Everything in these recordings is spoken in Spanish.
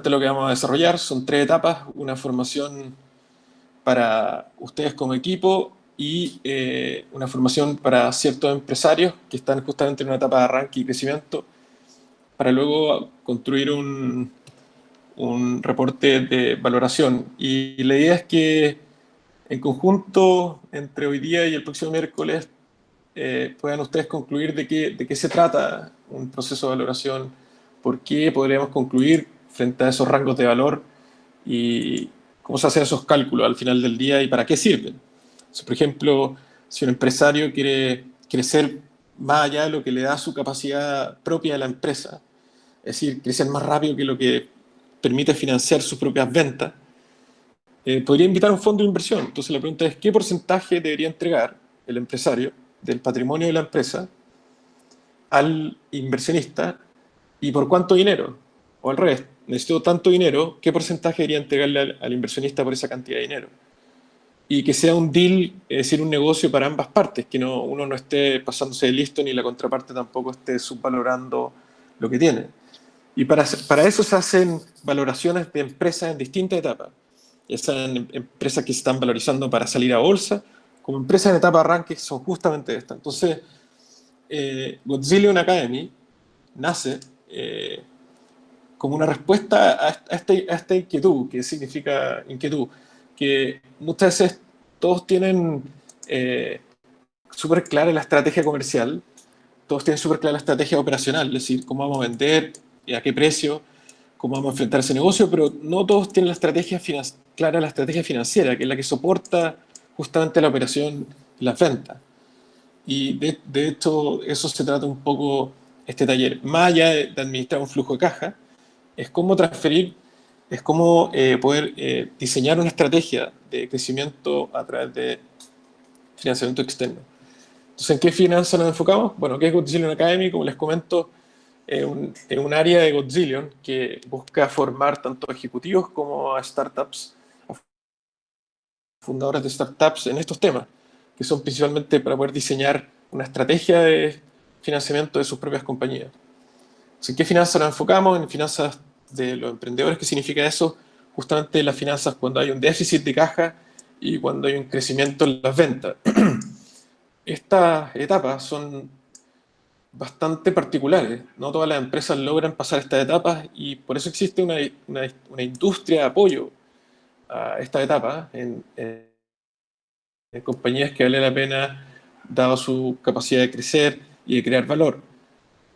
lo que vamos a desarrollar son 3 etapas: una formación para ustedes como equipo y una formación para ciertos empresarios que están justamente en una etapa de arranque y crecimiento, para luego construir un reporte de valoración. Y la idea es que en conjunto, entre hoy día y el próximo miércoles, puedan ustedes concluir de qué se trata un proceso de valoración, por qué podríamos concluir frente a esos rangos de valor y cómo se hacen esos cálculos al final del día y para qué sirven. So, por ejemplo, si un empresario quiere crecer más allá de lo que le da su capacidad propia de la empresa, es decir, crecer más rápido que lo que permite financiar sus propias ventas, podría invitar a un fondo de inversión. Entonces la pregunta es, ¿qué porcentaje debería entregar el empresario del patrimonio de la empresa al inversionista y por cuánto dinero? O al revés, necesito tanto dinero, ¿qué porcentaje debería entregarle al inversionista por esa cantidad de dinero? Y que sea un deal, es decir, un negocio para ambas partes, que no, uno no esté pasándose de listo ni la contraparte tampoco esté subvalorando lo que tiene. Y para eso se hacen valoraciones de empresas en distintas etapas. Ya sean empresas que se están valorizando para salir a bolsa, como empresas en etapa de arranque que son justamente estas. Entonces, Godzillion Academy nace como una respuesta a esta inquietud, que significa inquietud, que muchas veces todos tienen súper clara la estrategia comercial, todos tienen súper clara la estrategia operacional, es decir, cómo vamos a vender, y a qué precio, cómo vamos a enfrentar ese negocio, pero no todos tienen clara la estrategia financiera, que es la que soporta justamente la operación y las ventas. Y de hecho, eso se trata un poco este taller. Más allá de administrar un flujo de caja, es cómo transferir, es cómo poder diseñar una estrategia de crecimiento a través de financiamiento externo. Entonces, ¿en qué finanzas nos enfocamos? Bueno, ¿qué es Godzillion Academy? Como les comento, es un área de Godzillion que busca formar tanto ejecutivos como a startups, a fundadores de startups en estos temas, que son principalmente para poder diseñar una estrategia de financiamiento de sus propias compañías. Entonces, ¿en qué finanzas nos enfocamos? En finanzas de los emprendedores. ¿Qué significa eso? Justamente las finanzas cuando hay un déficit de caja y cuando hay un crecimiento en las ventas. Estas etapas son bastante particulares. No todas las empresas logran pasar estas etapas y por eso existe una industria de apoyo a estas etapas en compañías que vale la pena dado su capacidad de crecer y de crear valor.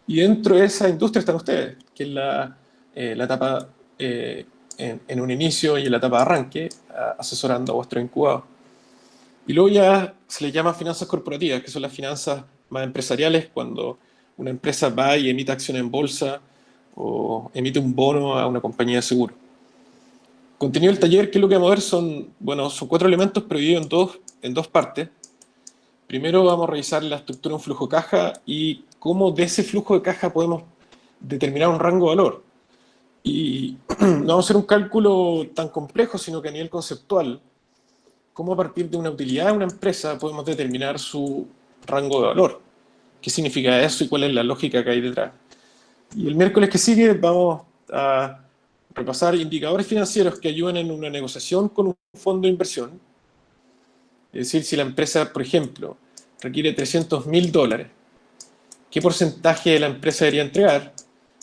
Y dentro de esa industria están ustedes, que es la etapa en un inicio y en la etapa de arranque, asesorando a vuestro incubado. Y luego ya se le llama finanzas corporativas, que son las finanzas más empresariales, cuando una empresa va y emite acciones en bolsa o emite un bono a una compañía de seguro. Contenido del taller, ¿qué es lo que vamos a ver? Son 4 elementos, pero divididos en dos partes. Primero vamos a revisar la estructura de un flujo de caja y cómo de ese flujo de caja podemos determinar un rango de valor. Y no vamos a hacer un cálculo tan complejo, sino que a nivel conceptual, cómo a partir de una utilidad de una empresa podemos determinar su rango de valor. ¿Qué significa eso y cuál es la lógica que hay detrás? Y el miércoles que sigue vamos a repasar indicadores financieros que ayudan en una negociación con un fondo de inversión. Es decir, si la empresa, por ejemplo, requiere $300.000, ¿qué porcentaje de la empresa debería entregar?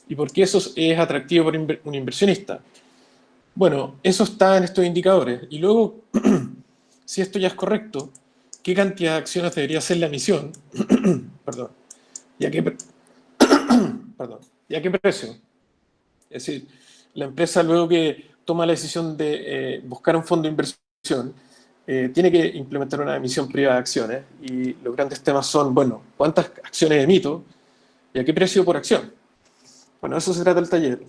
¿Y por qué eso es atractivo para un inversionista? Bueno, eso está en estos indicadores. Y luego, si esto ya es correcto, ¿qué cantidad de acciones debería hacer la emisión? Perdón. ¿Y a qué, perdón. ¿Y a qué precio? Es decir, la empresa luego que toma la decisión de buscar un fondo de inversión, tiene que implementar una emisión privada de acciones y los grandes temas son, bueno, ¿cuántas acciones emito y a qué precio por acción? Bueno, eso se trata el taller.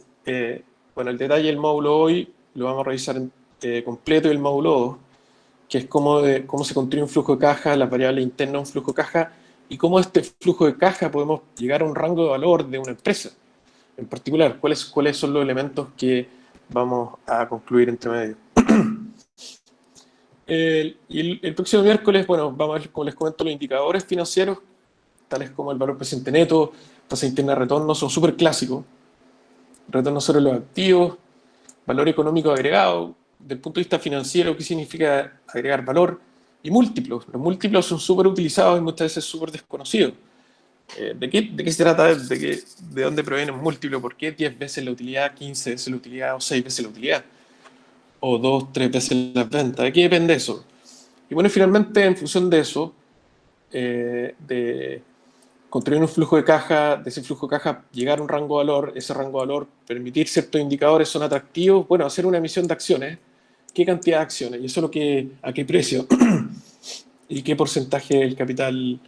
Bueno, el detalle del módulo hoy lo vamos a revisar completo y el módulo 2, que es cómo se construye un flujo de caja, las variables internas de un flujo de caja y cómo este flujo de caja podemos llegar a un rango de valor de una empresa. En particular, cuáles son los elementos que vamos a concluir entre medio. Y el próximo miércoles, bueno, vamos a ver, como les comento, los indicadores financieros, tales como el valor presente neto, tasa interna de retorno, son súper clásicos. Retorno sobre los activos, valor económico agregado, del punto de vista financiero, qué significa agregar valor, y múltiplos. Los múltiplos son súper utilizados y muchas veces súper desconocidos. ¿De qué se trata? ¿De dónde proviene un múltiplo? ¿Por qué 10 veces la utilidad, 15 veces la utilidad o 6 veces la utilidad? O 2, 3 veces las ventas. ¿De qué depende eso? Y bueno, finalmente, en función de eso, de construir un flujo de caja, de ese flujo de caja llegar a un rango de valor, ese rango de valor, permitir ciertos indicadores son atractivos, bueno, hacer una emisión de acciones, qué cantidad de acciones, y eso es lo que, a qué precio, y qué porcentaje del capital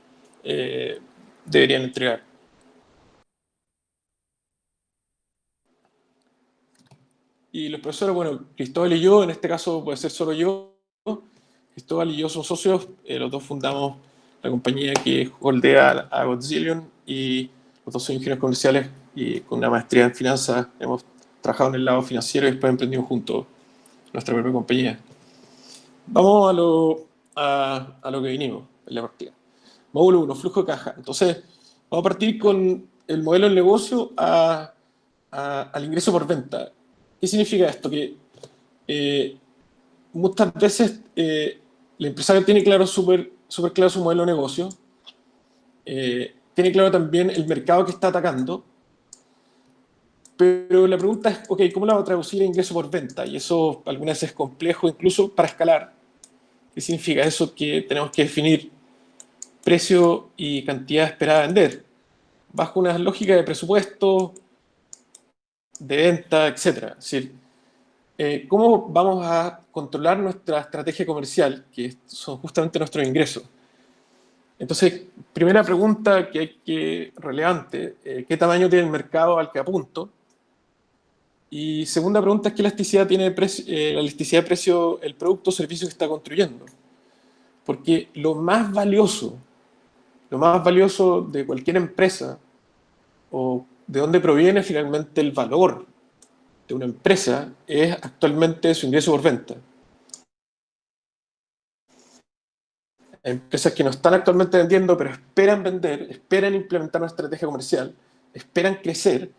eh, deberían entregar. Y los profesores, bueno, Cristóbal y yo, en este caso puede ser solo yo, Cristóbal y yo somos socios, los dos fundamos la compañía que holdea a Godzillion y los dos son ingenieros comerciales y con una maestría en finanzas hemos trabajado en el lado financiero y después emprendimos juntos nuestra propia compañía. Vamos a lo que vinimos en la partida. Módulo 1, flujo de caja. Entonces, vamos a partir con el modelo del negocio al ingreso por venta. ¿Qué significa esto? Que eh, muchas veces el empresario tiene claro, súper claro su modelo de negocio, tiene claro también el mercado que está atacando, pero la pregunta es, ok, ¿cómo la va a traducir a ingreso por venta? Y eso algunas veces es complejo, incluso para escalar. ¿Qué significa eso? Que tenemos que definir precio y cantidad esperada de vender, bajo una lógica de presupuesto, de venta, etc. Es decir, ¿cómo vamos a controlar nuestra estrategia comercial, que son justamente nuestros ingresos? Entonces, primera pregunta relevante, ¿qué tamaño tiene el mercado al que apunto? Y segunda pregunta es, ¿qué elasticidad tiene la elasticidad de precio el producto o servicio que está construyendo? Porque lo más valioso de cualquier empresa, o de dónde proviene finalmente el valor de una empresa, es actualmente su ingreso por venta. Hay empresas que no están actualmente vendiendo, pero esperan vender, esperan implementar una estrategia comercial, esperan crecer,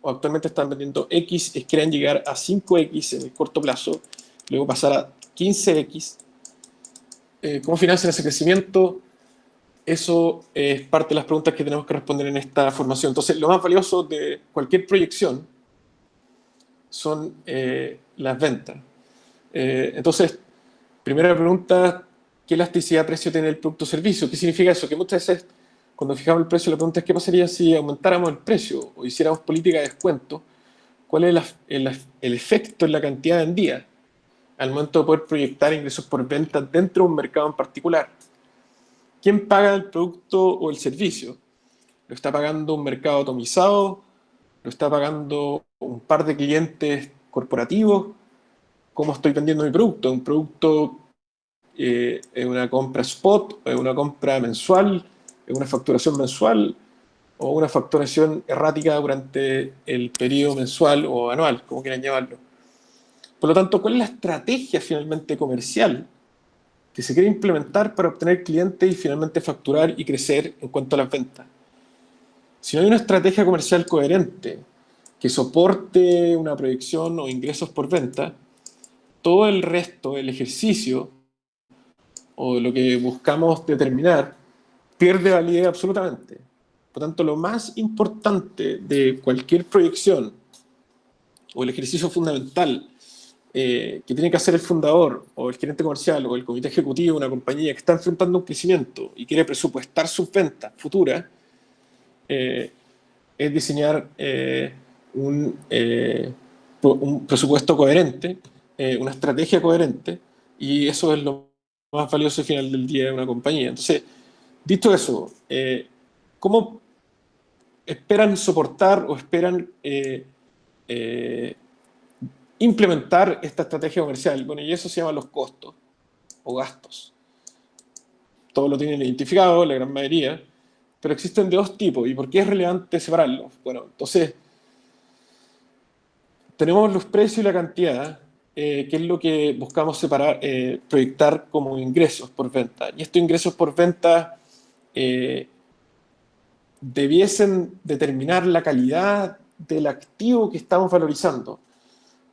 o actualmente están vendiendo X y quieren llegar a 5X en el corto plazo, luego pasar a 15X. ¿Cómo financian ese crecimiento? Eso es parte de las preguntas que tenemos que responder en esta formación. Entonces, lo más valioso de cualquier proyección son las ventas. Entonces, primera pregunta, ¿qué elasticidad de precio tiene el producto o servicio? ¿Qué significa eso? Que muchas veces, cuando fijamos el precio, la pregunta es, ¿qué pasaría si aumentáramos el precio o hiciéramos política de descuento? ¿Cuál es el efecto en la cantidad vendida al momento de poder proyectar ingresos por venta dentro de un mercado en particular? ¿Quién paga el producto o el servicio? ¿Lo está pagando un mercado atomizado? ¿Lo está pagando un par de clientes corporativos? ¿Cómo estoy vendiendo mi producto? ¿Un producto es una compra spot, es una compra mensual, es una facturación mensual o una facturación errática durante el periodo mensual o anual, como quieran llamarlo? Por lo tanto, ¿cuál es la estrategia finalmente comercial que se quiere implementar para obtener clientes y finalmente facturar y crecer en cuanto a las ventas? Si no hay una estrategia comercial coherente que soporte una proyección o ingresos por venta, todo el resto, el ejercicio o lo que buscamos determinar, pierde validez absolutamente. Por tanto, lo más importante de cualquier proyección o el ejercicio fundamental que tiene que hacer el fundador o el gerente comercial o el comité ejecutivo de una compañía que está enfrentando un crecimiento y quiere presupuestar sus ventas futuras, eh, es diseñar un presupuesto coherente, una estrategia coherente, y eso es lo más valioso al final del día de una compañía. Entonces, dicho eso, ¿cómo esperan soportar o esperan eh, implementar esta estrategia comercial? Bueno, y eso se llama los costos o gastos. Todos lo tienen identificado, la gran mayoría, pero existen de dos tipos. ¿Y por qué es relevante separarlos? Bueno, entonces, tenemos los precios y la cantidad, que es lo que buscamos separar, proyectar como ingresos por venta. Y estos ingresos por venta eh, debiesen determinar la calidad del activo que estamos valorizando.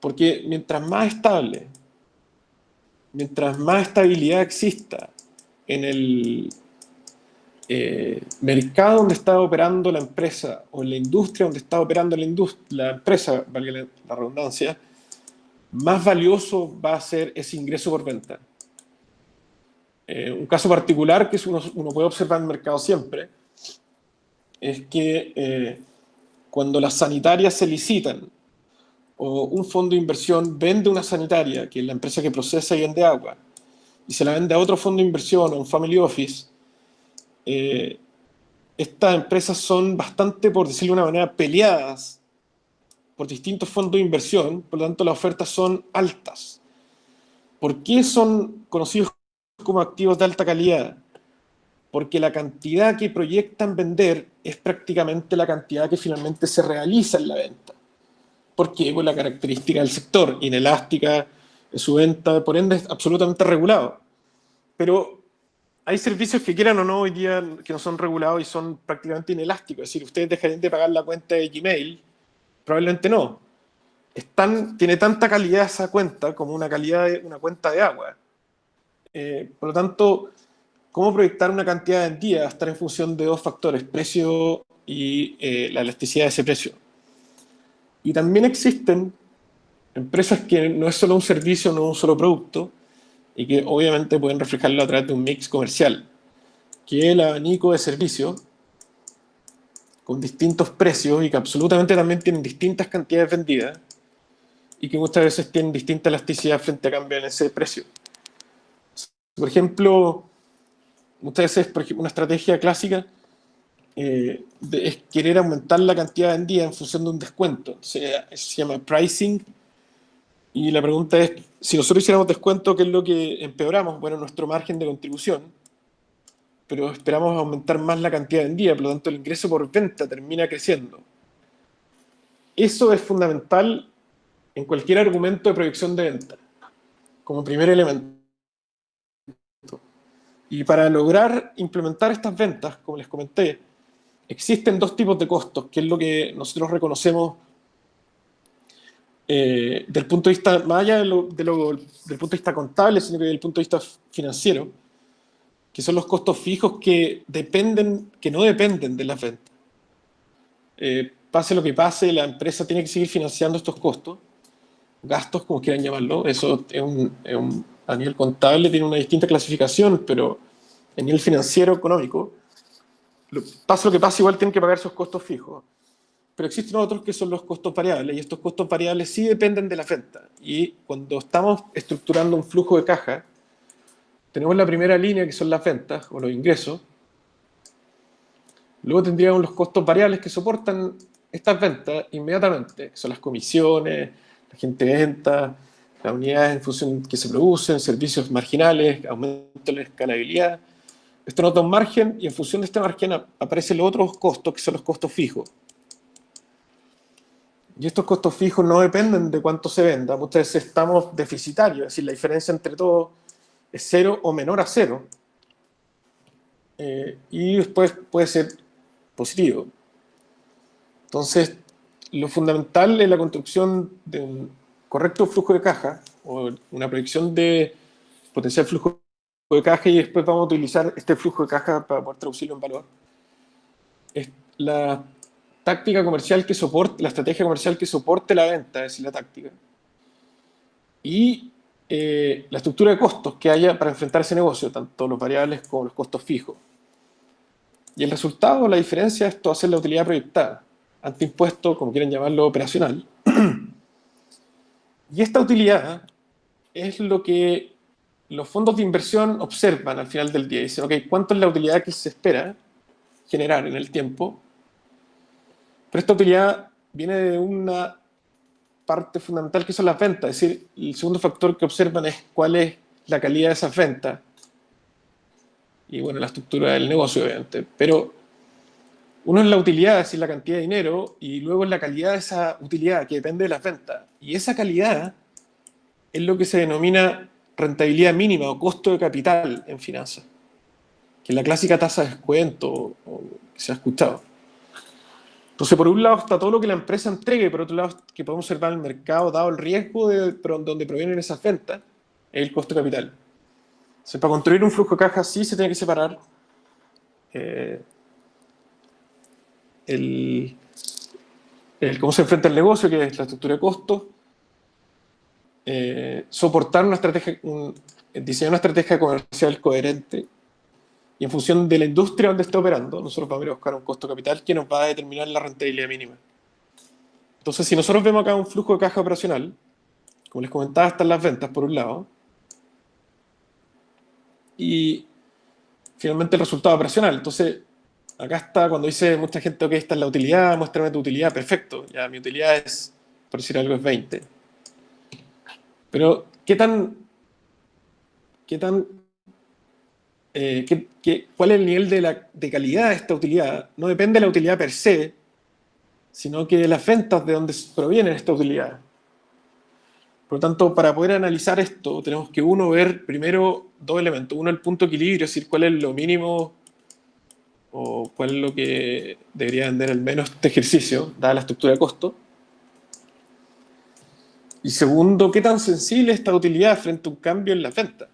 Porque mientras más estabilidad exista en el mercado donde está operando la empresa o en la industria donde está operando la empresa, valga la redundancia, más valioso va a ser ese ingreso por venta. Un caso particular que uno puede observar en el mercado siempre es que cuando las sanitarias se licitan o un fondo de inversión vende una sanitaria, que es la empresa que procesa y vende agua, y se la vende a otro fondo de inversión o un family office, eh, estas empresas son bastante, por decirlo de una manera, peleadas por distintos fondos de inversión, por lo tanto las ofertas son altas. ¿Por qué son conocidos como activos de alta calidad? Porque la cantidad que proyectan vender es prácticamente la cantidad que finalmente se realiza en la venta. ¿Por qué? Por la característica del sector, inelástica en su venta, por ende es absolutamente regulado. Pero hay servicios que quieran o no hoy día que no son regulados y son prácticamente inelásticos. Es decir, ustedes dejarían de pagar la cuenta de Gmail, probablemente no. Tiene tanta calidad esa cuenta como una cuenta de agua. Por lo tanto, ¿cómo proyectar una cantidad vendida? Va a estar en función de dos factores, precio y la elasticidad de ese precio. Y también existen empresas que no es solo un servicio, no un solo producto, y que obviamente pueden reflejarlo a través de un mix comercial, que es el abanico de servicios con distintos precios y que absolutamente también tienen distintas cantidades vendidas y que muchas veces tienen distinta elasticidad frente a cambio en ese precio. Por ejemplo, muchas veces, por ejemplo, una estrategia clásica es querer aumentar la cantidad vendida en función de un descuento. Se llama pricing. Y la pregunta es, si nosotros hiciéramos descuento, ¿qué es lo que empeoramos? Bueno, nuestro margen de contribución, pero esperamos aumentar más la cantidad vendida, por lo tanto el ingreso por venta termina creciendo. Eso es fundamental en cualquier argumento de proyección de venta, como primer elemento. Y para lograr implementar estas ventas, como les comenté, existen dos tipos de costos, que es lo que nosotros reconocemos del punto de vista, más allá del punto de vista contable, sino que desde el punto de vista financiero, que son los costos fijos que no dependen de las ventas. Pase lo que pase, la empresa tiene que seguir financiando estos costos, gastos, como quieran llamarlo. Eso a nivel contable tiene una distinta clasificación, pero a nivel financiero, económico, pase lo que pase, igual tienen que pagar esos costos fijos. Pero existen otros que son los costos variables, y estos costos variables sí dependen de la venta. Y cuando estamos estructurando un flujo de caja, tenemos la primera línea, que son las ventas o los ingresos. Luego tendríamos los costos variables que soportan estas ventas inmediatamente, que son las comisiones, la gente de venta, las unidades en función que se producen, servicios marginales, aumento de la escalabilidad. Esto nos da un margen y en función de este margen aparecen los otros costos, que son los costos fijos. Y estos costos fijos no dependen de cuánto se venda. Muchas veces estamos deficitarios, es decir, la diferencia entre todos es 0 o menor a 0. Y después puede ser positivo. Entonces, lo fundamental es la construcción de un correcto flujo de caja o una proyección de potencial flujo de caja, y después vamos a utilizar este flujo de caja para poder traducirlo en valor. Es la táctica comercial que soporte, la estrategia comercial que soporte la venta, es decir, la táctica. Y la estructura de costos que haya para enfrentar ese negocio, tanto los variables como los costos fijos. Y el resultado, la diferencia, es todo hacer la utilidad proyectada, ante impuesto, como quieren llamarlo, operacional. Y esta utilidad es lo que los fondos de inversión observan al final del día. Dicen, ok, ¿cuánto es la utilidad que se espera generar en el tiempo? Pero esta utilidad viene de una parte fundamental que son las ventas. Es decir, el segundo factor que observan es cuál es la calidad de esas ventas. Y bueno, la estructura del negocio, obviamente. Pero uno es la utilidad, es decir, la cantidad de dinero, y luego es la calidad de esa utilidad, que depende de las ventas. Y esa calidad es lo que se denomina rentabilidad mínima o costo de capital en finanzas, que es la clásica tasa de descuento o que se ha escuchado. Entonces, por un lado está todo lo que la empresa entregue, y por otro lado, que podemos observar en el mercado, dado el riesgo de donde provienen esas ventas, es el costo de capital. Entonces, para construir un flujo de caja sí se tiene que separar eh, el, cómo se enfrenta el negocio, que es la estructura de costos, soportar una estrategia, diseñar una estrategia comercial coherente, y en función de la industria donde esté operando, nosotros vamos a ir a buscar un costo de capital que nos va a determinar la rentabilidad mínima. Entonces, si nosotros vemos acá un flujo de caja operacional, como les comentaba, están las ventas por un lado, y finalmente el resultado operacional. Entonces, acá está cuando dice mucha gente, ok, esta es la utilidad, muéstrame tu utilidad, perfecto, ya mi utilidad es, por decir algo, es 20. Pero, ¿cuál es el nivel de calidad de esta utilidad? No depende de la utilidad per se, sino que de las ventas de donde proviene esta utilidad. Por lo tanto, para poder analizar esto, tenemos que ver primero dos elementos. Uno, el punto de equilibrio, es decir, cuál es lo mínimo o cuál es lo que debería vender al menos este ejercicio, dada la estructura de costo. Y segundo, qué tan sensible es esta utilidad frente a un cambio en la venta.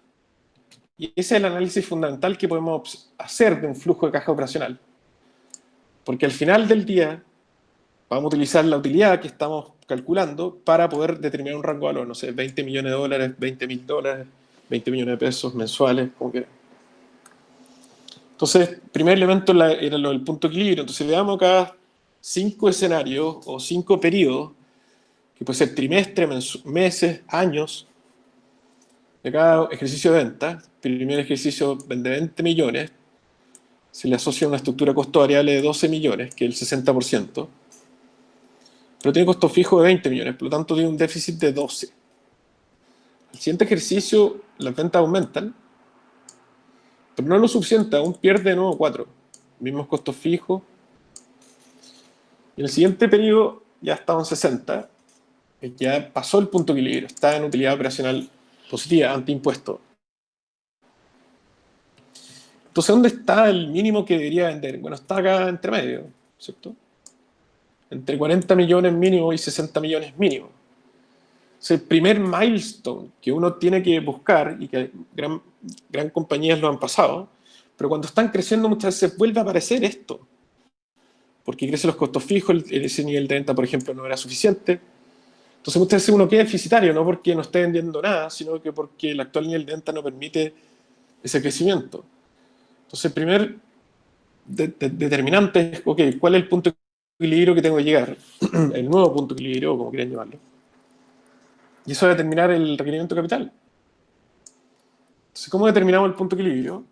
Y ese es el análisis fundamental que podemos hacer de un flujo de caja operacional. Porque al final del día vamos a utilizar la utilidad que estamos calculando para poder determinar un rango de valor, no sé, 20 millones de dólares, 20.000 dólares, 20 millones de pesos mensuales, como que. Entonces, primer elemento era lo del punto de equilibrio. Entonces, veamos acá 5 escenarios o 5 periodos, que puede ser trimestre, meses, años, de cada ejercicio de venta. Primer ejercicio vende 20 millones, se le asocia una estructura de costo variable de 12 millones, que es el 60%, pero tiene costo fijo de 20 millones, por lo tanto tiene un déficit de 12. El siguiente ejercicio, las ventas aumentan, pero no lo suficiente, aún pierde de nuevo 4. Mismos costos fijos. Y en el siguiente periodo ya estaba en 60, ya pasó el punto de equilibrio, está en utilidad operacional positiva, ante impuesto. Entonces, ¿dónde está el mínimo que debería vender? Bueno, está acá entre medio, ¿cierto? Entre 40 millones mínimo y 60 millones mínimo. Es el primer milestone que uno tiene que buscar y que gran compañías lo han pasado, pero cuando están creciendo muchas veces vuelve a aparecer esto, porque crecen los costos fijos, ese nivel de venta, por ejemplo, no era suficiente. Entonces muchas veces uno queda deficitario, no porque no esté vendiendo nada, sino que porque el actual nivel de venta no permite ese crecimiento. Entonces el primer determinante es, ok, ¿cuál es el punto de equilibrio que tengo que llegar? El nuevo punto de equilibrio, o como quieran llamarlo. Y eso va a determinar el requerimiento de capital. Entonces, ¿cómo determinamos el punto de equilibrio?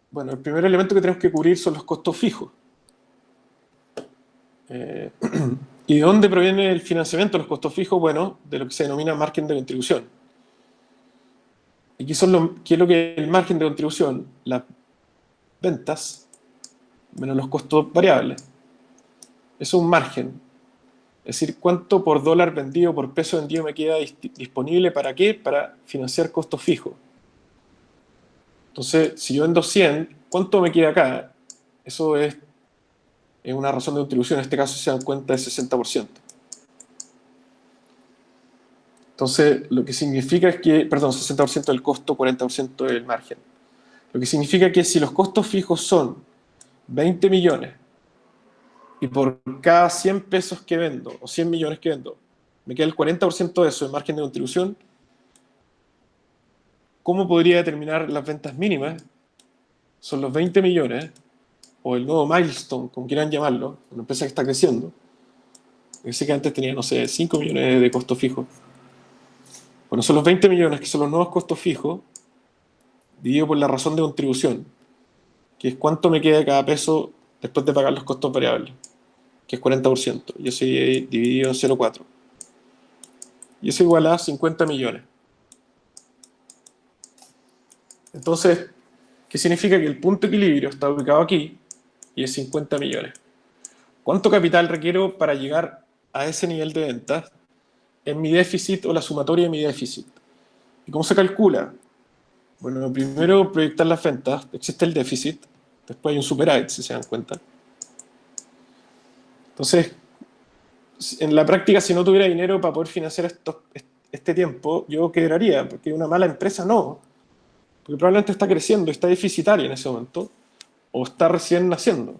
Bueno, el primer elemento que tenemos que cubrir son los costos fijos. ¿Y de dónde proviene el financiamiento de los costos fijos? Bueno, de lo que se denomina margen de contribución. ¿Y qué es lo que es el margen de contribución? Las ventas menos los costos variables. Eso es un margen. Es decir, cuánto por dólar vendido, por peso vendido me queda disponible, ¿para qué? Para financiar costos fijos. Entonces, si yo vendo 100, ¿cuánto me queda acá? Eso es una razón de contribución, en este caso se dan cuenta de 60%. Entonces, lo que significa es que, perdón, 60% del costo, 40% del margen. Lo que significa que si los costos fijos son 20 millones y por cada 100 pesos que vendo, o 100 millones que vendo, me queda el 40% de eso de margen de contribución, ¿cómo podría determinar las ventas mínimas? Son los 20 millones, o el nuevo milestone, como quieran llamarlo, una empresa que está creciendo. Sé que antes tenía, no sé, 5 millones de costos fijos. Bueno, son los 20 millones que son los nuevos costos fijos, dividido por la razón de contribución, que es cuánto me queda cada peso después de pagar los costos variables, que es 40%. Y eso dividido en 0,4. Y eso iguala a 50 millones. Entonces, ¿qué significa? Que el punto de equilibrio está ubicado aquí y es 50 millones. ¿Cuánto capital requiero para llegar a ese nivel de ventas en mi déficit o la sumatoria de mi déficit? ¿Y cómo se calcula? Bueno, primero proyectar las ventas, existe el déficit, después hay un superávit, si se dan cuenta. Entonces, en la práctica, si no tuviera dinero para poder financiar este tiempo, yo quebraría, porque una mala empresa no, porque probablemente está creciendo, está deficitaria en ese momento, o está recién naciendo.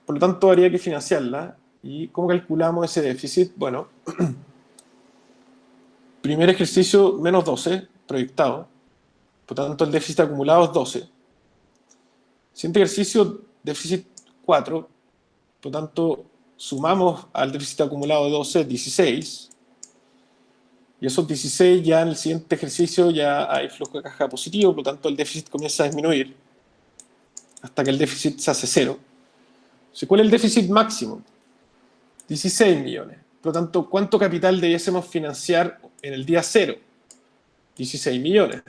Por lo tanto, habría que financiarla. ¿Y cómo calculamos ese déficit? Bueno, primer ejercicio, menos 12, proyectado. Por lo tanto, el déficit acumulado es 12. Siguiente ejercicio, déficit 4. Por lo tanto, sumamos al déficit acumulado de 12, 16. Y esos 16 ya en el siguiente ejercicio ya hay flujo de caja positivo, por lo tanto el déficit comienza a disminuir hasta que el déficit se hace cero. Entonces, ¿cuál es el déficit máximo? 16 millones. Por lo tanto, ¿cuánto capital debiésemos financiar en el día cero? 16 millones.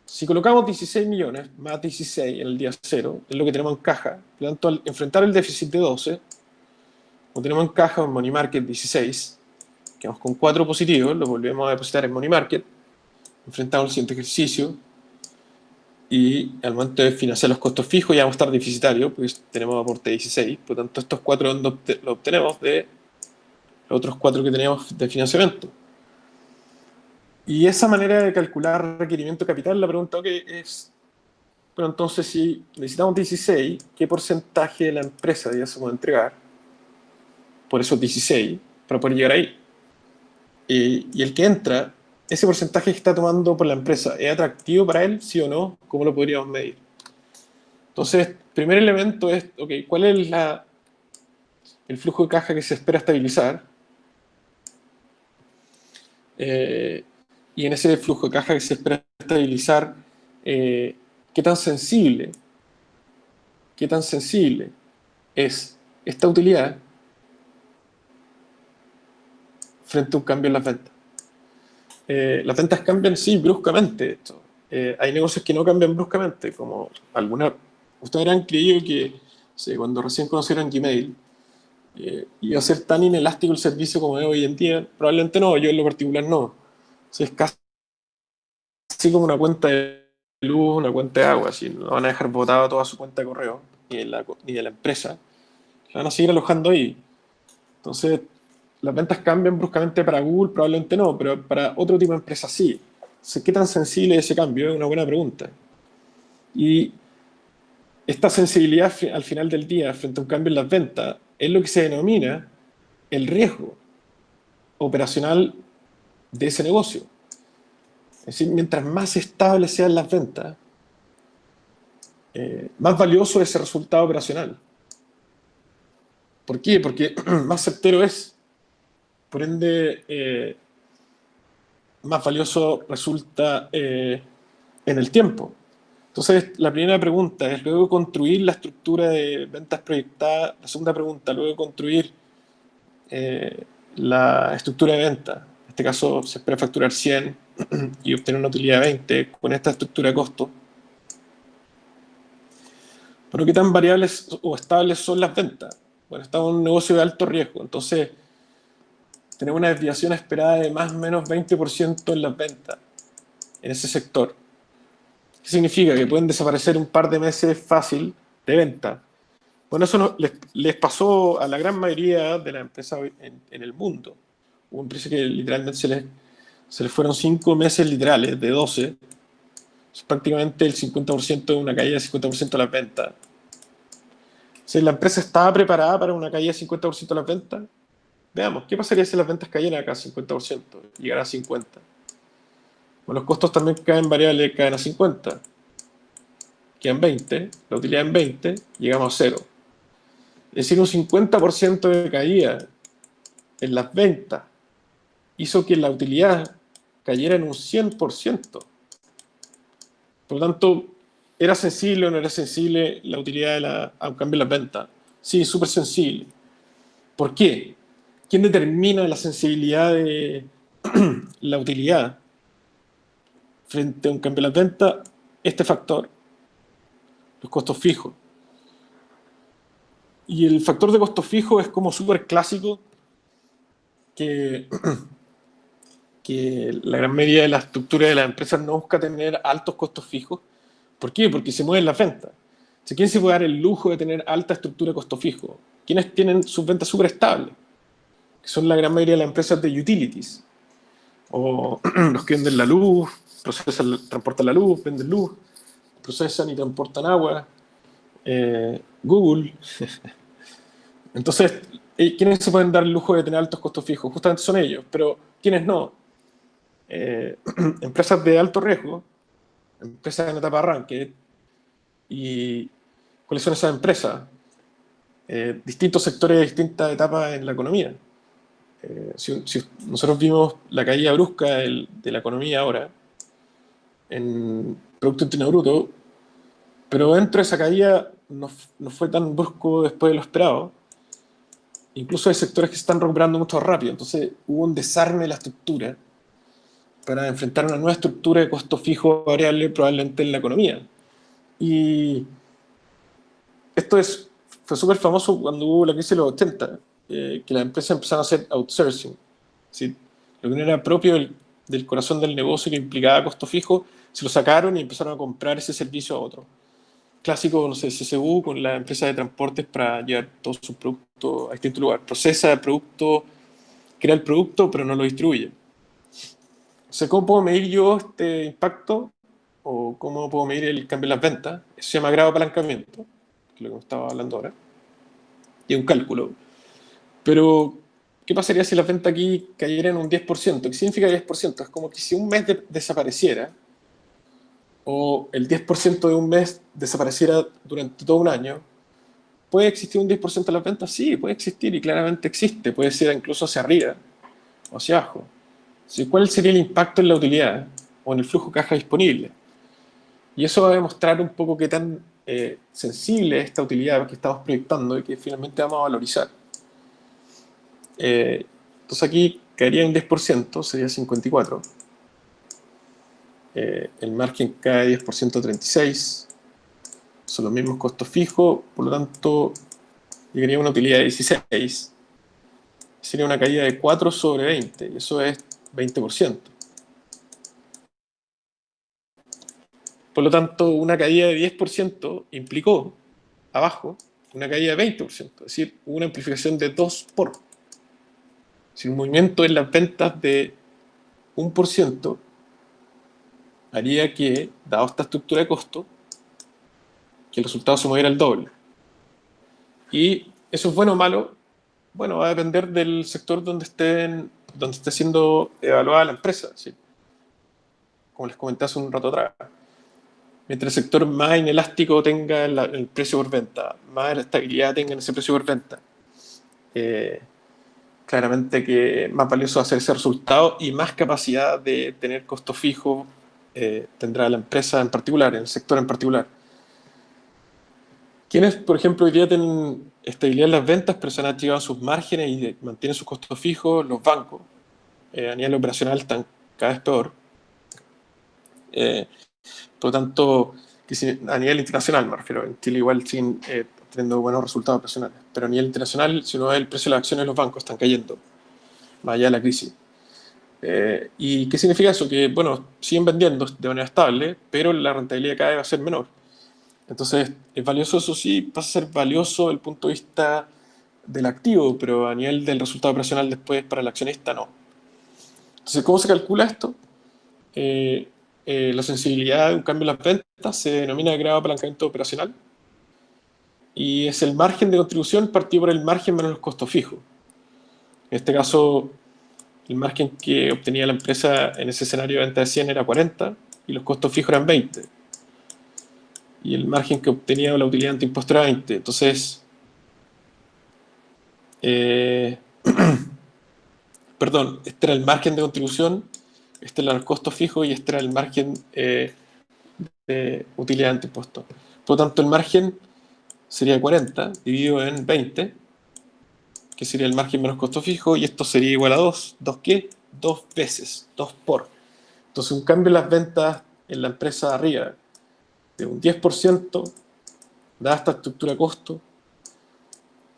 Si colocamos 16 millones más 16 en el día cero, es lo que tenemos en caja. Por lo tanto, al enfrentar el déficit de 12, lo tenemos en caja en Money Market 16, quedamos con 4 positivos, lo volvemos a depositar en Money Market, enfrentamos el siguiente ejercicio, y al momento de financiar los costos fijos ya vamos a estar deficitarios, pues tenemos aporte 16, por lo tanto estos 4 lo obtenemos de los otros 4 que teníamos de financiamiento. Y esa manera de calcular requerimiento de capital, la pregunta es, bueno, entonces si necesitamos 16, ¿qué porcentaje de la empresa debiésemos entregar por esos 16 para poder llegar ahí? Y el que entra, ese porcentaje que está tomando por la empresa, ¿es atractivo para él, sí o no? ¿Cómo lo podríamos medir? Entonces, primer elemento es, ok, ¿cuál es el flujo de caja que se espera estabilizar? Y en ese flujo de caja que se espera estabilizar, ¿qué tan sensible es esta utilidad frente a un cambio en las ventas? Las ventas cambian, sí, bruscamente. Hay negocios que no cambian bruscamente, como alguna... Ustedes habrán creído que sí, cuando recién conocieron Gmail iba a ser tan inelástico el servicio como es hoy en día. Probablemente no, yo en lo particular no. O sea, es casi como una cuenta de luz, una cuenta de agua. Así, no van a dejar botada toda su cuenta de correo, ni de la empresa. La van a seguir alojando ahí. Entonces, las ventas cambian bruscamente para Google, probablemente no, pero para otro tipo de empresas sí. Entonces, ¿qué tan sensible es ese cambio? Es una buena pregunta. Y esta sensibilidad al final del día frente a un cambio en las ventas es lo que se denomina el riesgo operacional de ese negocio. Es decir, mientras más estables sean las ventas, más valioso es ese resultado operacional. ¿Por qué? Porque más certero es. Por ende, más valioso resulta en el tiempo. Entonces, la primera pregunta es, luego de construir la estructura de ventas proyectada, la segunda pregunta, luego de construir la estructura de venta, en este caso se espera facturar 100 y obtener una utilidad de 20 con esta estructura de costo. Pero ¿qué tan variables o estables son las ventas? Bueno, estamos en un negocio de alto riesgo, entonces tenemos una desviación esperada de más o menos 20% en las ventas en ese sector. ¿Qué significa? Que pueden desaparecer un par de meses fácil de venta. Bueno, eso les pasó a la gran mayoría de las empresas en el mundo. Hubo empresas que literalmente se les fueron 5 meses literales de 12. Es prácticamente el 50% de una caída de 50% de las ventas. Si la empresa estaba preparada para una caída de 50% de las ventas, veamos, ¿qué pasaría si las ventas cayeran acá a 50%? Llegaran a 50%. Bueno, los costos también caen variables, caen a 50%. Quedan 20, la utilidad en 20, llegamos a 0. Es decir, un 50% de caída en las ventas hizo que la utilidad cayera en un 100%. Por lo tanto, ¿era sensible o no era sensible la utilidad a un cambio en las ventas? Sí, súper sensible. ¿Por qué? ¿Quién determina la sensibilidad de la utilidad frente a un cambio en las ventas? Este factor, los costos fijos. Y el factor de costo fijo es como súper clásico que, que la gran mayoría de la estructura de las empresas no busca tener altos costos fijos. ¿Por qué? Porque se mueven las ventas. Si ¿quién se puede dar el lujo de tener alta estructura de costo fijo? ¿Quiénes tienen sus ventas súper estables? Que son la gran mayoría de las empresas de utilities, o los que venden la luz, transportan la luz, venden luz, procesan y transportan agua, Google. Entonces, ¿quiénes se pueden dar el lujo de tener altos costos fijos? Justamente son ellos, pero ¿quiénes no? Empresas de alto riesgo, empresas en etapa de arranque. ¿Y cuáles son esas empresas? Distintos sectores, distintas etapas en la economía. Si nosotros vimos la caída brusca de la economía ahora, en Producto Interno Bruto, pero dentro de esa caída no fue tan brusco después de lo esperado. Incluso hay sectores que se están recuperando mucho más rápido. Entonces hubo un desarme de la estructura para enfrentar una nueva estructura de costo fijo variable probablemente en la economía. Y esto fue súper famoso cuando hubo la crisis de los 80, que las empresas empezaron a hacer outsourcing. ¿Sí? Lo que no era propio del corazón del negocio que implicaba costo fijo, se lo sacaron y empezaron a comprar ese servicio a otro. Clásico, no sé, CCU con la empresa de transportes para llevar todos sus productos a distintos lugares. Procesa el producto, crea el producto, pero no lo distribuye. O sea, ¿cómo puedo medir yo este impacto? ¿O cómo puedo medir el cambio en las ventas? Eso se llama grado de apalancamiento, que es lo que estaba hablando ahora. Y un cálculo. Pero, ¿qué pasaría si las ventas aquí cayeran un 10%? ¿Qué significa 10%? Es como que si un mes desapareciera, o el 10% de un mes desapareciera durante todo un año, ¿puede existir un 10% de las ventas? Sí, puede existir y claramente existe. Puede ser incluso hacia arriba o hacia abajo. ¿Cuál sería el impacto en la utilidad o en el flujo de caja disponible? Y eso va a demostrar un poco qué tan sensible es esta utilidad que estamos proyectando y que finalmente vamos a valorizar. Entonces aquí caería un 10%, sería 54. El margen cae 10%, 36. Son los mismos costos fijos, por lo tanto llegaría a una utilidad de 16. Sería una caída de 4 sobre 20, y eso es 20%. Por lo tanto, una caída de 10% implicó, abajo, una caída de 20%. Es decir, una amplificación de 2 por. Si un movimiento en las ventas de 1% haría que, dado esta estructura de costo, que el resultado se moviera al doble. ¿Y eso es bueno o malo? Bueno, va a depender del sector donde esté siendo evaluada la empresa, ¿sí? Como les comenté hace un rato atrás. Mientras el sector más inelástico tenga el precio por venta, más estabilidad tenga en ese precio por venta, claramente que más valioso va a ser ese resultado y más capacidad de tener costo fijo tendrá la empresa en particular, en el sector en particular. Quienes, por ejemplo, hoy día tienen estabilidad en las ventas, pero se han activado sus márgenes y mantienen sus costos fijos, los bancos, a nivel operacional están cada vez peor. Por lo tanto, a nivel internacional me refiero, en Chile igual siguen teniendo buenos resultados operacionales, pero a nivel internacional, si uno ve el precio de las acciones de los bancos, están cayendo, más allá de la crisis. ¿Y qué significa eso? Que, bueno, siguen vendiendo de manera estable, pero la rentabilidad cada vez va a ser menor. Entonces, es valioso, eso sí, pasa a ser valioso desde el punto de vista del activo, pero a nivel del resultado operacional después para el accionista no. Entonces, ¿cómo se calcula esto? La sensibilidad de un cambio en las ventas se denomina grado de apalancamiento operacional y es el margen de contribución partido por el margen menos los costos fijos. En este caso, el margen que obtenía la empresa en ese escenario de venta de 100 era 40 y los costos fijos eran 20. Y el margen que obtenía la utilidad ante impuesto era 20. Entonces, perdón, este era el margen de contribución, este era el costo fijo y este era el margen de utilidad ante impuesto. Por lo tanto, el margen sería 40 dividido en 20, que sería el margen menos costo fijo, y esto sería igual a 2. ¿2 qué? 2 veces, 2 por. Entonces, un cambio en las ventas en la empresa de arriba de un 10%, dada esta estructura de costo,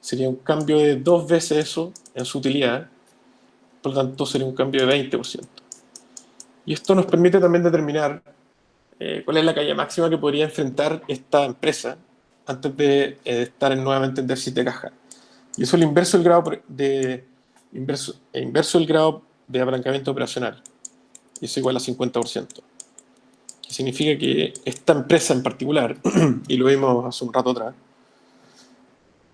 sería un cambio de 2 veces eso en su utilidad, por lo tanto sería un cambio de 20%. Y esto nos permite también determinar cuál es la caída máxima que podría enfrentar esta empresa antes de estar nuevamente en déficit de caja. Y eso es el inverso del grado inverso del grado de apalancamiento operacional. Y eso igual a 50%. Que significa que esta empresa en particular, y lo vimos hace un rato atrás,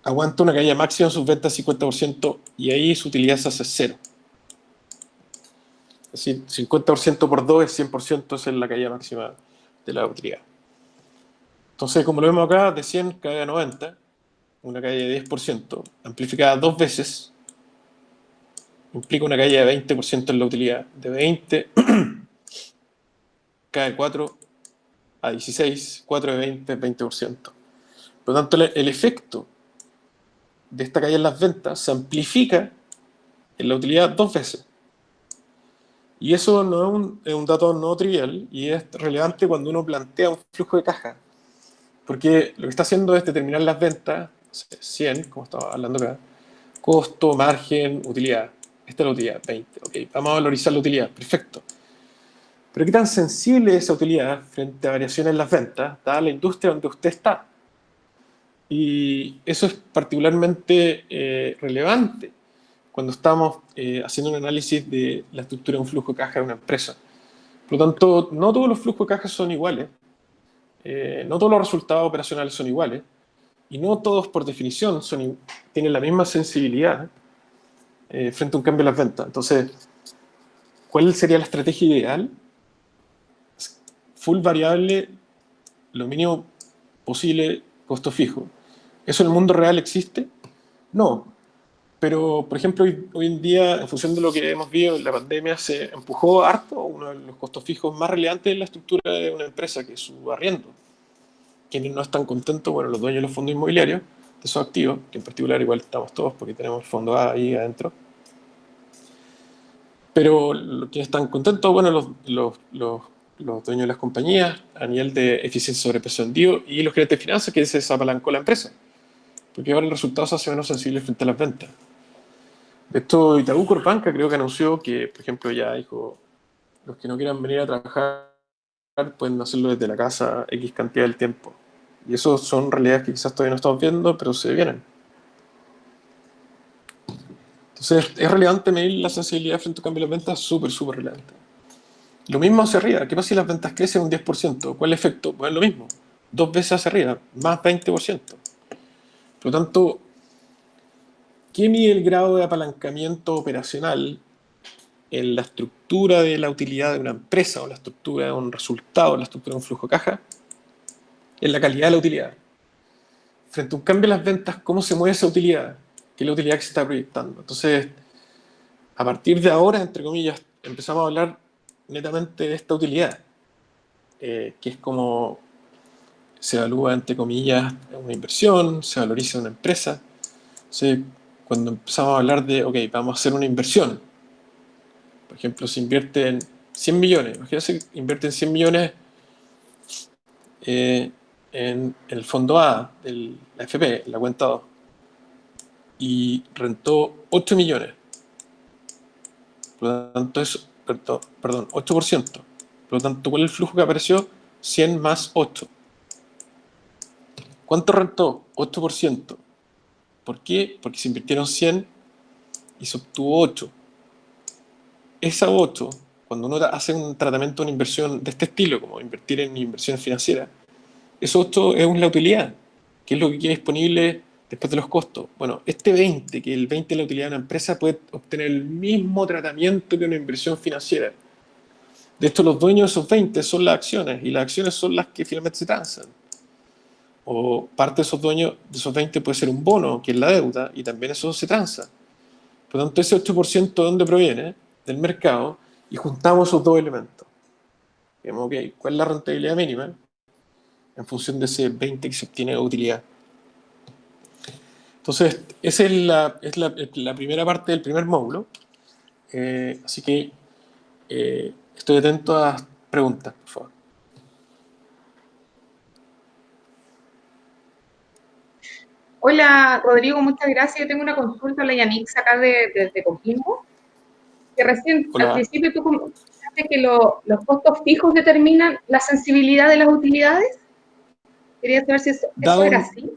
aguanta una caída máxima en sus ventas 50% y ahí su utilidad se hace cero. Es decir, 50% por 2 es 100%, esa es la caída máxima de la utilidad. Entonces, como lo vemos acá, de 100 cae a 90, una caída de 10%, amplificada 2 veces, implica una caída de 20% en la utilidad. De 20 cae 4 a 16, 4 de 20 es 20%. Por lo tanto, el efecto de esta caída en las ventas se amplifica en la utilidad 2 veces. Y eso no es un dato no trivial y es relevante cuando uno plantea un flujo de caja. Porque lo que está haciendo es determinar las ventas, 100, como estaba hablando acá, costo, margen, utilidad. Esta es la utilidad, 20. Ok, vamos a valorizar la utilidad, perfecto. Pero ¿qué tan sensible es esa utilidad frente a variaciones en las ventas, dada la industria donde usted está? Y eso es particularmente relevante cuando estamos haciendo un análisis de la estructura de un flujo de caja de una empresa. Por lo tanto, no todos los flujos de caja son iguales, no todos los resultados operacionales son iguales, y no todos por definición tienen la misma sensibilidad frente a un cambio en las ventas. Entonces, ¿cuál sería la estrategia ideal? Full variable, lo mínimo posible, costo fijo. ¿Eso en el mundo real existe? No. Pero, por ejemplo, hoy en día, en función de lo que hemos visto en la pandemia, se empujó harto uno de los costos fijos más relevantes en la estructura de una empresa, que es su arriendo. Quienes no están contentos, bueno, los dueños de los fondos inmobiliarios, de esos activos, que en particular igual estamos todos porque tenemos el fondo A ahí adentro. Pero quienes están contentos, bueno, los dueños de las compañías a nivel de eficiencia sobre peso vendido y los gerentes de finanzas que se desapalancó la empresa. Porque ahora el resultado se hace menos sensible frente a las ventas. Esto Itaú Corpbanca creo que anunció que, por ejemplo, ya dijo, los que no quieran venir a trabajar pueden hacerlo desde la casa X cantidad del tiempo. Y eso son realidades que quizás todavía no estamos viendo, pero se vienen. Entonces, es relevante medir la sensibilidad frente a un cambio de las ventas, súper, súper relevante. Lo mismo hacia arriba. ¿Qué pasa si las ventas crecen un 10%? ¿Cuál es el efecto? Pues es lo mismo. 2 veces hacia arriba, más 20%. Por lo tanto, ¿qué mide el grado de apalancamiento operacional en la estructura de la utilidad de una empresa o la estructura de un resultado, la estructura de un flujo de caja? En la calidad de la utilidad. Frente a un cambio en las ventas, ¿cómo se mueve esa utilidad? ¿Qué es la utilidad que se está proyectando? Entonces, a partir de ahora, entre comillas, empezamos a hablar netamente de esta utilidad, que es como se evalúa, entre comillas, una inversión, se valoriza una empresa. Entonces, cuando empezamos a hablar de, ok, vamos a hacer una inversión, por ejemplo, se invierte en 100 millones, imagínense que invierten 100 millones en el fondo A, de la FP, la cuenta 2, y rentó 8 millones. Por lo tanto, es, perdón, 8%. Por lo tanto, ¿cuál es el flujo que apareció? 100 más 8. ¿Cuánto rentó? 8%. ¿Por qué? Porque se invirtieron 100 y se obtuvo 8. Esa 8, cuando uno hace un tratamiento de una inversión de este estilo, como invertir en inversiones financieras, eso 8 es una utilidad, que es lo que queda disponible después de los costos. Bueno, este 20, que el 20 es la utilidad de una empresa, puede obtener el mismo tratamiento que una inversión financiera. De hecho, los dueños de esos 20 son las acciones, y las acciones son las que finalmente se transan. O parte de esos dueños de esos 20 puede ser un bono, que es la deuda, y también eso se transa. Por lo tanto, ese 8% ¿de dónde proviene? Del mercado, y juntamos esos dos elementos. Digamos, ok, ¿cuál es la rentabilidad mínima? En función de ese 20 que se obtiene de utilidad. Entonces, esa es la primera parte del primer módulo. Así que estoy atento a las preguntas, por favor. Hola, Rodrigo, muchas gracias. Yo tengo una consulta, la Yanix, acá de Coquimbo, que recién, al Hola. principio tú comentaste que los costos fijos determinan la sensibilidad de las utilidades. Quería saber si eso dado era así.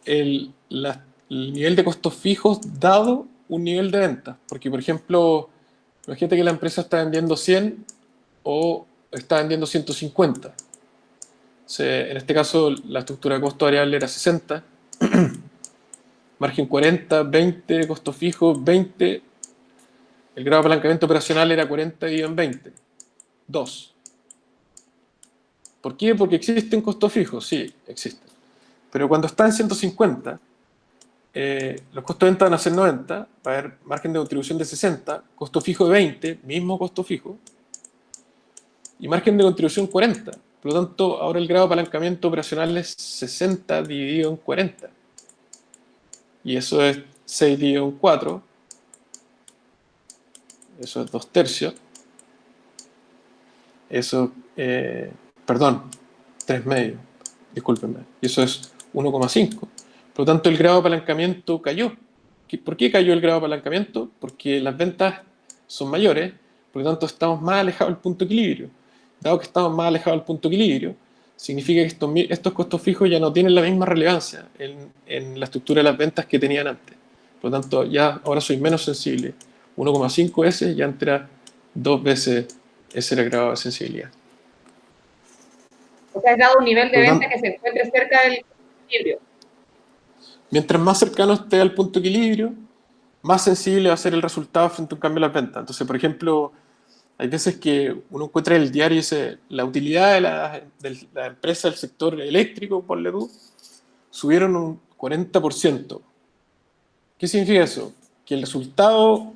el nivel de costos fijos dado un nivel de ventas. Porque, por ejemplo, imagínate que la empresa está vendiendo 100 o está vendiendo 150. En este caso, la estructura de costo variable era 60, margen 40, 20, costo fijo 20, el grado de apalancamiento operacional era 40 dividido en 20, 2. ¿Por qué? Porque existen costos fijos, sí, existen. Pero cuando está en 150, los costos de venta van a ser 90, va a haber margen de contribución de 60, costo fijo de 20, mismo costo fijo, y margen de contribución 40. Por lo tanto, ahora el grado de apalancamiento operacional es 60 dividido en 40. Y eso es 6 dividido en 4. Eso es 2 tercios. Eso, perdón, 3 medios. Discúlpenme. Y eso es 1,5. Por lo tanto, el grado de apalancamiento cayó. ¿Por qué cayó el grado de apalancamiento? Porque las ventas son mayores, por lo tanto estamos más alejados del punto de equilibrio. Dado que estamos más alejados del punto de equilibrio, significa que estos costos fijos ya no tienen la misma relevancia en la estructura de las ventas que tenían antes. Por lo tanto, ya ahora soy menos sensible. 1,5 veces ya entra 2 veces ese grado de sensibilidad. O sea, es dado un nivel de Por lo venta tanto, que se encuentre cerca del equilibrio. mientras más cercano esté al punto de equilibrio, más sensible va a ser el resultado frente a un cambio en las ventas. Entonces, por ejemplo, hay veces que uno encuentra en el diario y dice, la utilidad de la empresa del sector eléctrico, ponle tú, subieron un 40%. ¿Qué significa eso? Que el resultado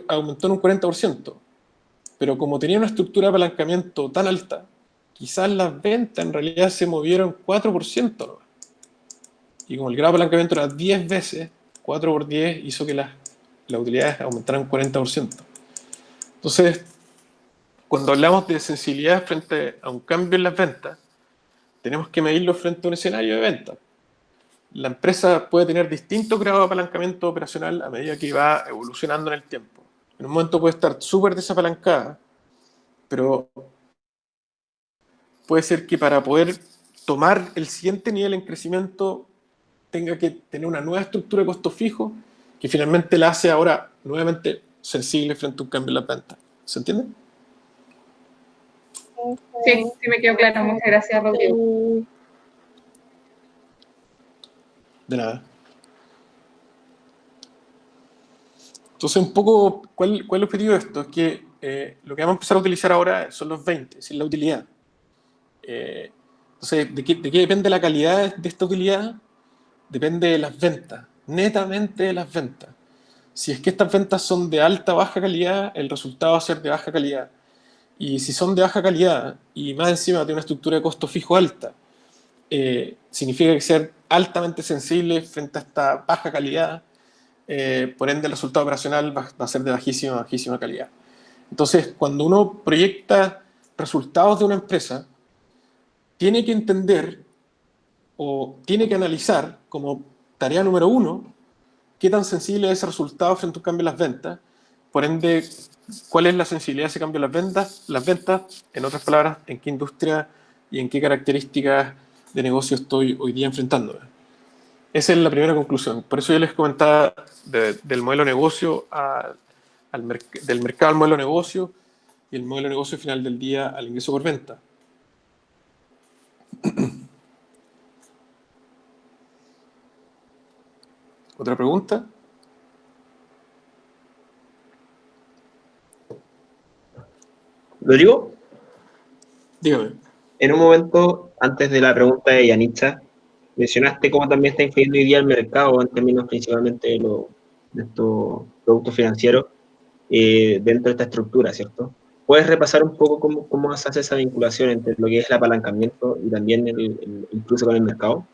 aumentó en un 40%, pero como tenía una estructura de apalancamiento tan alta, quizás las ventas en realidad se movieron 4%, ¿no? Y como el grado de apalancamiento era 10 veces, 4 por 10 hizo que las utilidades aumentaran un 40%. Entonces, cuando hablamos de sensibilidad frente a un cambio en las ventas, tenemos que medirlo frente a un escenario de venta. La empresa puede tener distintos grados de apalancamiento operacional a medida que va evolucionando en el tiempo. En un momento puede estar súper desapalancada, pero puede ser que para poder tomar el siguiente nivel en crecimiento tenga que tener una nueva estructura de costo fijo que finalmente la hace ahora nuevamente sensible frente a un cambio en la venta. ¿Se entiende? Sí, sí me quedó claro. Muchas gracias, Rodrigo. De nada. Entonces, un poco, ¿cuál es el objetivo de esto? Es que lo que vamos a empezar a utilizar ahora son los 20, es la utilidad. Entonces, ¿de qué depende la calidad de esta utilidad? Depende de las ventas, netamente de las ventas. Si es que estas ventas son de alta o baja calidad, el resultado va a ser de baja calidad. Y si son de baja calidad y más encima de una estructura de costo fijo alta, significa que ser altamente sensible frente a esta baja calidad, por ende el resultado operacional va a ser de bajísima calidad. Entonces, cuando uno proyecta resultados de una empresa, tiene que entender o tiene que analizar como tarea número uno qué tan sensible es ese resultado frente a un cambio en las ventas, por ende, cuál es la sensibilidad de ese cambio en las ventas, en otras palabras, en qué industria y en qué características de negocio estoy hoy día enfrentándome. Esa es la primera conclusión. Por eso yo les comentaba del modelo negocio del mercado al modelo negocio y el modelo negocio final del día al ingreso por venta. ¿Otra pregunta? Rodrigo, Dígame. en un momento antes de la pregunta de Yanitza, mencionaste cómo también está influyendo hoy día el mercado en términos principalmente de estos productos financieros dentro de esta estructura, ¿cierto? ¿Puedes repasar un poco cómo se hace esa vinculación entre lo que es el apalancamiento y también incluso con el mercado?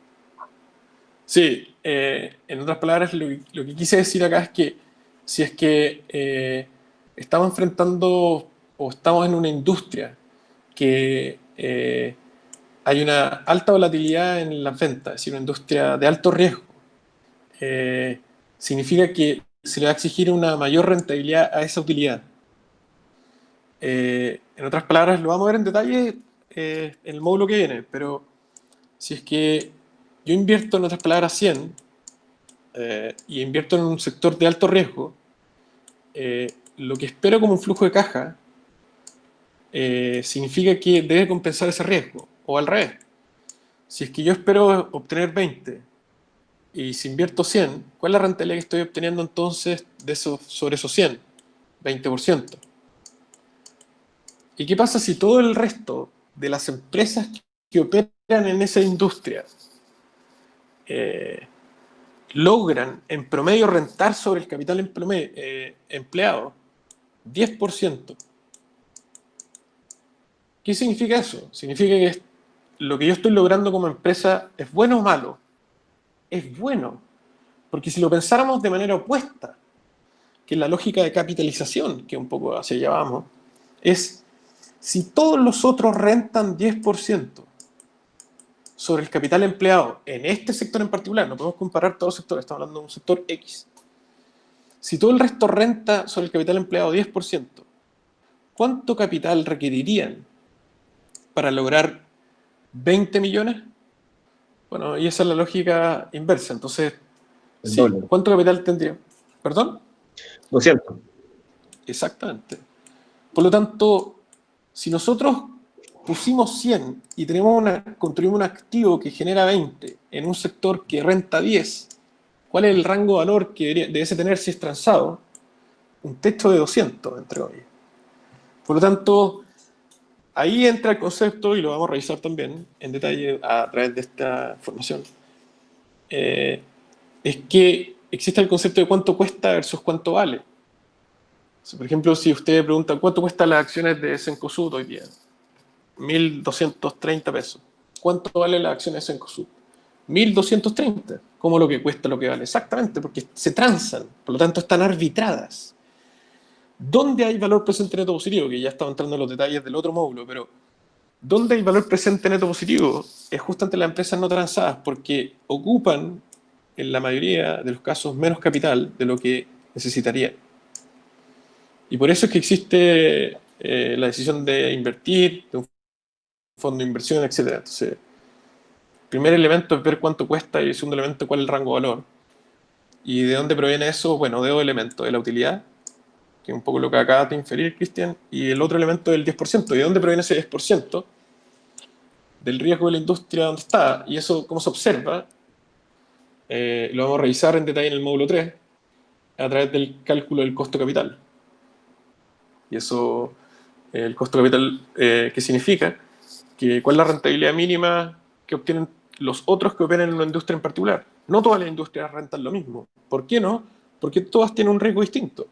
Sí, en otras palabras, lo que quise decir acá es que si es que estamos enfrentando o estamos en una industria que hay una alta volatilidad en las ventas, es decir, una industria de alto riesgo, significa que se le va a exigir una mayor rentabilidad a esa utilidad. En otras palabras, lo vamos a ver en detalle en el módulo que viene, pero Si es que yo invierto, en otras palabras, 100, y invierto en un sector de alto riesgo, lo que espero como un flujo de caja significa que debe compensar ese riesgo, o al revés. Si es que yo espero obtener 20 y si invierto 100, ¿cuál es la rentabilidad que estoy obteniendo entonces de sobre esos 100? 20%. ¿Y qué pasa si todo el resto de las empresas que operan en esa industria logran en promedio rentar sobre el capital empleado 10%? ¿Qué significa eso? Significa que lo que yo estoy logrando como empresa es bueno o malo. Es bueno, porque si lo pensáramos de manera opuesta, que la lógica de capitalización, que un poco hacia allá vamos, es si todos los otros rentan 10% sobre el capital empleado en este sector en particular, no podemos comparar todos los sectores, estamos hablando de un sector X. Si todo el resto renta sobre el capital empleado 10%, ¿cuánto capital requerirían para lograr 20 millones? Bueno, y esa es la lógica inversa. Entonces, El sí, doble. ¿cuánto capital tendría? ¿Perdón? 200. Exactamente. Por lo tanto, si nosotros pusimos 100 y construimos un activo que genera 20 en un sector que renta 10, ¿cuál es el rango de valor que debe tener si es transado? Un techo de 200, entre comillas. Por lo tanto, ahí entra el concepto, y lo vamos a revisar también en detalle a través de esta formación, es que existe el concepto de cuánto cuesta versus cuánto vale. O sea, por ejemplo, si usted pregunta cuánto cuestan las acciones de Cencosud hoy día, 1.230 pesos. ¿Cuánto vale las acciones de Cencosud? 1.230, como lo que cuesta lo que vale. Exactamente, porque se transan, por lo tanto están arbitradas. ¿Dónde hay valor presente neto positivo? Que ya estaba entrando en los detalles del otro módulo, pero ¿dónde hay valor presente neto positivo? Es justamente las empresas no transadas, porque ocupan, en la mayoría de los casos, menos capital de lo que necesitaría. Y por eso es que existe la decisión de invertir, de un fondo de inversión, etc. Entonces, el primer elemento es ver cuánto cuesta y el segundo elemento cuál es el rango de valor. ¿Y de dónde proviene eso? Bueno, de dos elementos, de la utilidad, que es un poco lo que acabas de inferir, Cristian, y el otro elemento del 10%. ¿Y de dónde proviene ese 10%? Del riesgo de la industria donde está. ¿Y eso cómo se observa? Lo vamos a revisar en detalle en el módulo 3, a través del cálculo del costo capital. Y eso, el costo capital, ¿qué significa? Que cuál es la rentabilidad mínima que obtienen los otros que operan en una industria en particular. No todas las industrias rentan lo mismo. ¿Por qué no? Porque todas tienen un riesgo distinto.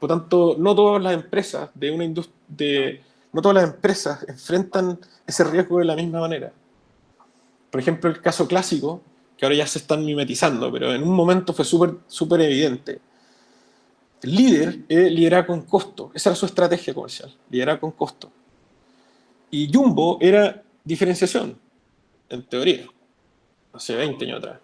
Por tanto, no todas las empresas de una industria, no todas las empresas enfrentan ese riesgo de la misma manera. Por ejemplo, el caso clásico, que ahora ya se están mimetizando, pero en un momento fue súper evidente. El líder lideraba con costo, esa era su estrategia comercial, lideraba con costo. Y Jumbo era diferenciación, en teoría, hace 20 años atrás.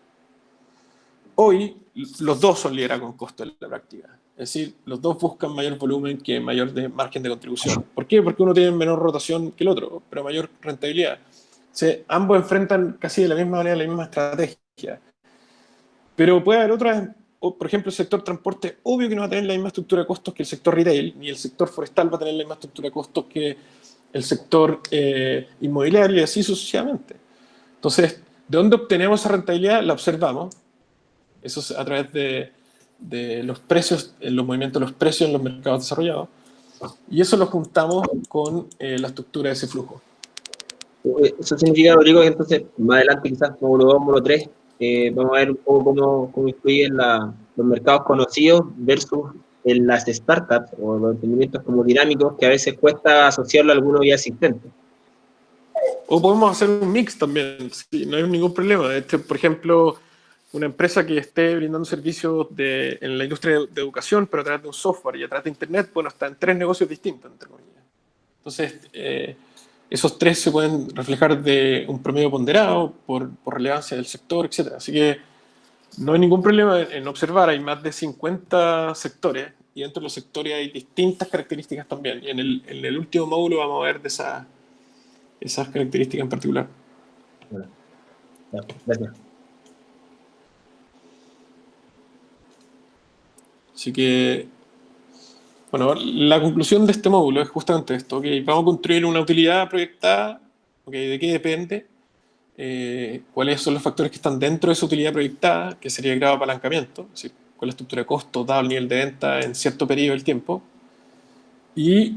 Hoy, los dos son liderazgo con costo en la práctica. Es decir, los dos buscan mayor volumen que mayor margen de contribución. ¿Por qué? Porque uno tiene menor rotación que el otro, pero mayor rentabilidad. O sea, ambos enfrentan casi de la misma manera la misma estrategia. Pero puede haber otras, por ejemplo, el sector transporte, obvio que no va a tener la misma estructura de costos que el sector retail, ni el sector forestal va a tener la misma estructura de costos que el sector inmobiliario y así sucesivamente. Entonces, ¿de dónde obtenemos esa rentabilidad? La observamos. Eso es a través de los precios, los movimientos de los precios en los mercados desarrollados. Y eso lo juntamos con la estructura de ese flujo. Eso significa, Rodrigo, que entonces más adelante, quizás módulo 2, módulo 3, vamos a ver un poco cómo influyen los mercados conocidos versus en las startups o los emprendimientos como dinámicos que a veces cuesta asociarlo a alguno ya existente. O podemos hacer un mix también, sí, no hay ningún problema. Por ejemplo, una empresa que esté brindando servicios en la industria de educación, pero a través de un software y a través de Internet, bueno, está en tres negocios distintos, entre comillas. Entonces, esos tres se pueden reflejar de un promedio ponderado por relevancia del sector, etc. Así que no hay ningún problema en observar, hay más de 50 sectores y dentro de los sectores hay distintas características también. Y en el último módulo vamos a ver de esas características en particular. Bueno. Ya, gracias. Así que, bueno, la conclusión de este módulo es justamente esto, que vamos a construir una utilidad proyectada, ¿de qué depende? Cuáles son los factores que están dentro de esa utilidad proyectada, que sería el grado de apalancamiento, es decir, cuál es la estructura de costos dado el nivel de venta en cierto periodo del tiempo. Y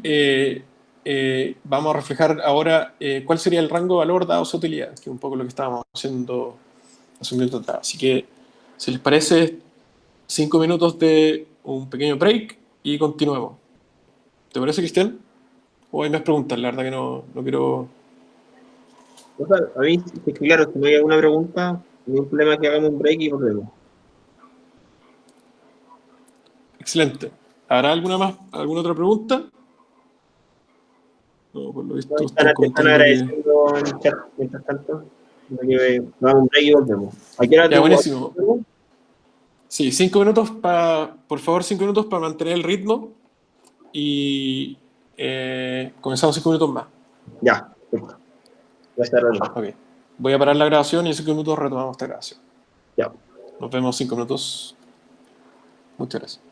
vamos a reflejar ahora cuál sería el rango de valor dado esa utilidad, que es un poco lo que estábamos haciendo hace un minuto atrás. Así que, si les parece, 5 minutos de un pequeño break y continuemos. ¿Te parece, Cristian? ¿O hay más preguntas? La verdad que no quiero... O sea, a mí, claro, si no hay alguna pregunta, no hay problema que hagamos un break y volvemos. Excelente. ¿Habrá alguna otra pregunta? No, por lo visto están Están comentando que... agradeciendo en el chat mientras tanto. Vamos a un break y volvemos. ¿A qué hora Ya, tú? buenísimo. Sí, 5 minutos por favor, 5 minutos para mantener el ritmo y comenzamos 5 minutos más. Ya, perfecto. Gracias, Rolando. Ok. Voy a parar la grabación y en 5 minutos retomamos esta grabación. Ya. Nos vemos 5 minutos. Muchas gracias.